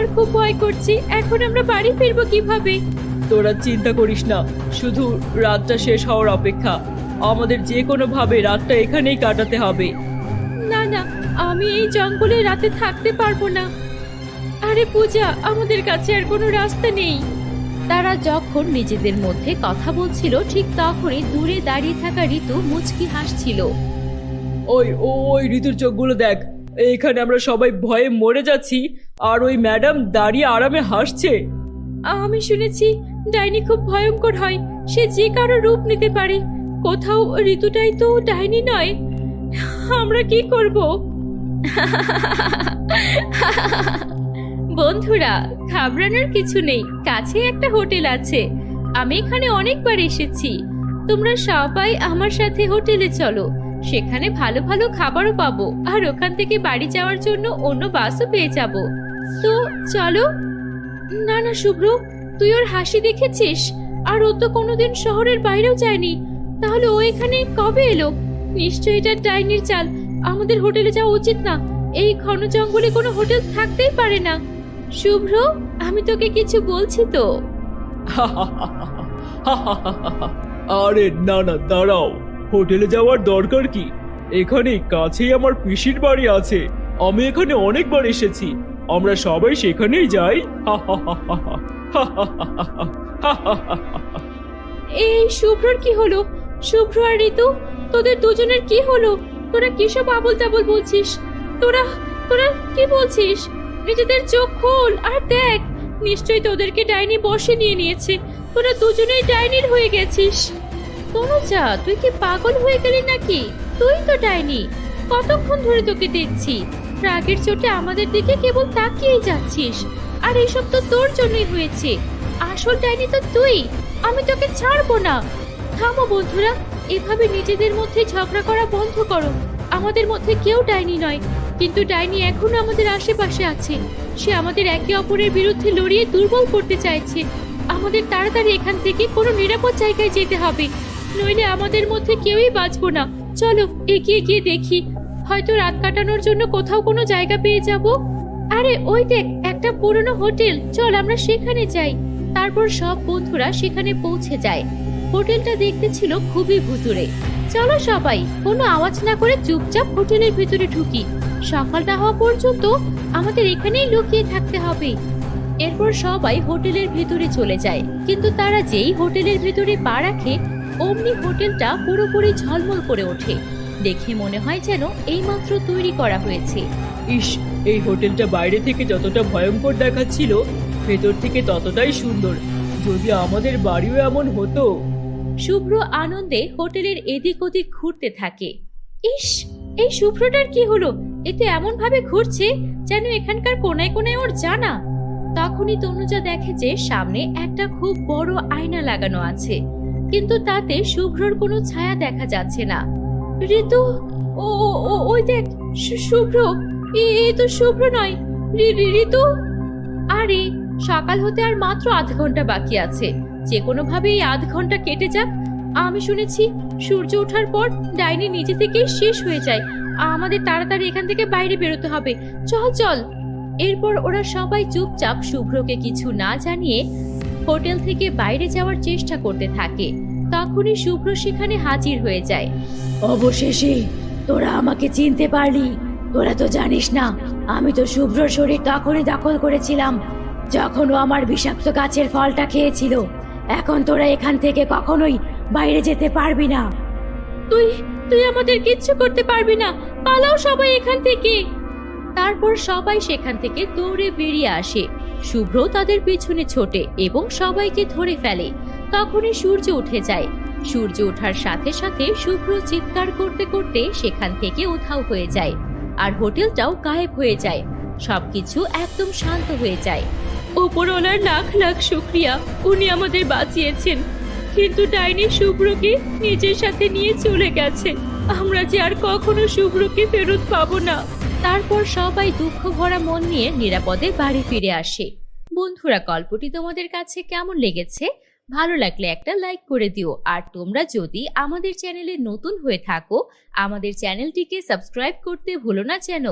আমার খুব ভয় করছে। এখন আমরা বাড়ি ফিরবো কিভাবে? তোরা চিন্তা করিস না, শুধু রাতটা শেষ হওয়ার অপেক্ষা। আমাদের যে কোনো ভাবে রাতটা এখানেই কাটাতে হবে। না না, আমি এই জঙ্গলে রাতে থাকতে পারবো না। আরে পূজা, আমাদের কাছে আর কোনো রাস্তা নেই। তারা যখন নিজেদের মধ্যে কথা বলছিল ঠিক তখনই দূরে দাঁড়িয়ে থাকা ঋতু মুচকি হাসছিল। ওই ওই ঋতুর চোখগুলো দেখ, এখানে আমরা সবাই ভয়ে মরে যাচ্ছি আর ওই ম্যাডাম দাঁড়িয়ে আরামে হাসছে। আমি শুনেছি ডাইনি খুব ভয়ঙ্কর হয়, সে যে কারো রূপ নিতে পারে। কোথাও ঋতুটাই তো ডাইনি নয়। আমরা কি করব? বন্ধুরা, ঘাবড়ানোর কিছু নেই, কাছে একটা হোটেল আছে। আমি এখানে অনেকবার এসেছি। তোমরা সবাই আমার সাথে হোটেলে চলো, সেখানে ভালো ভালো খাবারও পাবো আর ওখান থেকে বাড়ি যাওয়ার জন্য অন্য বাসও পেয়ে যাব। তো চলো। না না শুভ্র, তুই ওর হাসি দেখেছিস? আর ও তো কোনোদিন শহরের বাইরেও যায়নি। তাহলে ও এখানে কবে এলো? নিশ্চয়ই এটা ডাইনির চাল। আমাদের হোটেলে যাওয়া উচিত না। এই ঘন জঙ্গলে কোনো হোটেল থাকতেই পারে না। শুভ্র, আমি তোকে কিছু বলছি তো। আরে না না, দাঁড়াও, হোটেলে যাওয়ার দরকার কি? এখানে কাছেই আমার পিসির বাড়ি আছে। আমি এখানে অনেকবার এসেছি, আমরা সবাই সেখানেই যাই। এই শুভ্রর কি হলো? শুভ্র আর ঋতু, তোদের দুজনের কি হলো? তোরা কিসব আবল তাবল বলছিস? তোরা তোরা কি বলছিস? নিজেদের চোখ খোল আর দেখ, নিশ্চয়ই তোদেরকে ডাইনি বশে নিয়ে নিয়েছে। তোরা দুজনেই ডাইনির হয়ে গেছিস। তনুজা, তুই কি পাগল হয়ে গেলি নাকি? তুই তো ডাইনি। কতক্ষণ ধরে তোকে দেখছি, রাগের চোটে আমাদের দিকে কেবল তাকিয়েই যাচ্ছিস। আর এসব তো তোর জন্যই হয়েছে। আসল ডাইনি তো তুই। আমি তোকে ছাড়বো না। থামো বন্ধুরা, এভাবে নিজেদের মধ্যে ঝগড়া করা বন্ধ করো। আমাদের মধ্যে কেউ ডাইনি নয়, কিন্তু ডাইনি এখনো আমাদের আশেপাশে আছে। সে আমাদের একে অপরের বিরুদ্ধে লড়িয়ে দুর্বল করতে চাইছে। আমাদের তাড়াতাড়ি এখান থেকে কোনো নিরাপদ জায়গায় যেতে হবে, নইলে আমাদের মধ্যে কেউই বাঁচবো না। চলো এগিয়ে গিয়ে দেখি, হয়তো রাত কাটানোর জন্য কোথাও কোনো জায়গা পেয়ে যাব। আরে ওই দেখ, একটা পুরনো হোটেল, চল আমরা সেখানে যাই। তারপর সব বন্ধুরা সেখানে পৌঁছে যায়। হোটেলটা দেখতে ছিল খুবই ভুতুড়ে। চলো সবাই কোনো আওয়াজ না করে চুপচাপ হোটেলের ভিতরে ঢুকি। সকাল না হওয়া পর্যন্ত আমাদের এখানেই লুকিয়ে থাকতে হবে। এরপর সবাই হোটেলের ভিতরে চলে যায়, কিন্তু তারা যেই হোটেলের ভিতরে পা রাখে অমনি হোটেলটা পুরোপুরি ঝলমল করে ওঠে। দেখে মনে হয় যেন এইমাত্র তৈরি করা হয়েছে। ইস, এই হোটেলটা বাইরে থেকে যতটা ভয়ঙ্কর দেখাচ্ছিল, ভেতর থেকে ততটাই সুন্দর। যদি আমাদের বাড়িও এমন হতো। শুভ্র আনন্দে হোটেলের এদিক ওদিক ঘুরতে থাকে। ইস, এই শুভ্রটার কি হলো? এতে এমন ভাবে ঘুরছে যেন এখানকার কোনায় কোনায় ওর জানা। তখনই তনুজা দেখে যে সামনে একটা খুব বড় আয়না লাগানো আছে, কিন্তু তাতে শুভ্রর কোনো ছায়া দেখা যাচ্ছে না। ঋতু, ও ও ওই দেখ, শুভ্র। এ তো শুভ্র নয়, ঋতু। আরে সকাল হতে আর মাত্র আধ ঘন্টা বাকি আছে। যে কোনো ভাবে এই আধ ঘন্টা কেটে যাক। আমি শুনেছি সূর্য ওঠার পর ডাইনি নিজে থেকেই শেষ হয়ে যায়। আমাদের তাড়াতাড়ি এখান থেকে বাইরে বেরোতে হবে। চল চল। এরপর ওরা সবাই চুপচাপ শুভ্রকে কিছু না জানিয়ে হোটেল থেকে বাইরে যাওয়ার চেষ্টা করতে থাকে। তখনই শুভ্র সেখানে হাজির হয়ে যায়। অবশেষে তোরা আমাকে চিনতে পারলি। তোরা তো জানিস না, আমি তো শুভ্রর শরীর তখনই দখল করেছিলাম যখন ও আমার বিষাক্ত গাছের ফলটা খেয়েছিল। এখন তোরা এখান থেকে কখনোই বাইরে যেতে পারবি না। তুই তুই আমাদের কিচ্ছু করতে পারবি না। পালাও সবাই এখান থেকে। তারপর সবাই সেখান থেকে দৌড়ে বেরিয়ে আসে। শুভ্র তাদের পিছনে ছোটে এবং সবাইকে ধরে ফেলে। তখনই সূর্য উঠে যায়। সূর্য ওঠার সাথে সাথে শুভ্র চিৎকার করতে করতে সেখান থেকে উধাও হয়ে যায়, আর হোটেলটাও গায়েব হয়ে যায়। সবকিছু একদম শান্ত হয়ে যায়। ওপরওয়ালার লাখ লাখ শুকরিয়া, উনি আমাদের বাঁচিয়েছেন। কিন্তু ডাইনি শুভ্রকে নিজের সাথে নিয়ে চলে গেছে। আমরা যে আর কখনো শুভ্রকে ফেরত পাবো না। তারপর সবাই দুঃখ ভরা মন নিয়ে নিরাপদে বাড়ি ফিরে আসে। বন্ধুরা, গল্পটি তোমাদের কাছে কেমন লেগেছে? ভালো লাগলে একটা লাইক করে দিও। আর তোমরা যদি আমাদের চ্যানেলে নতুন হয়ে থাকো, আমাদের চ্যানেলটিকে সাবস্ক্রাইব করতে ভুলো না যেন।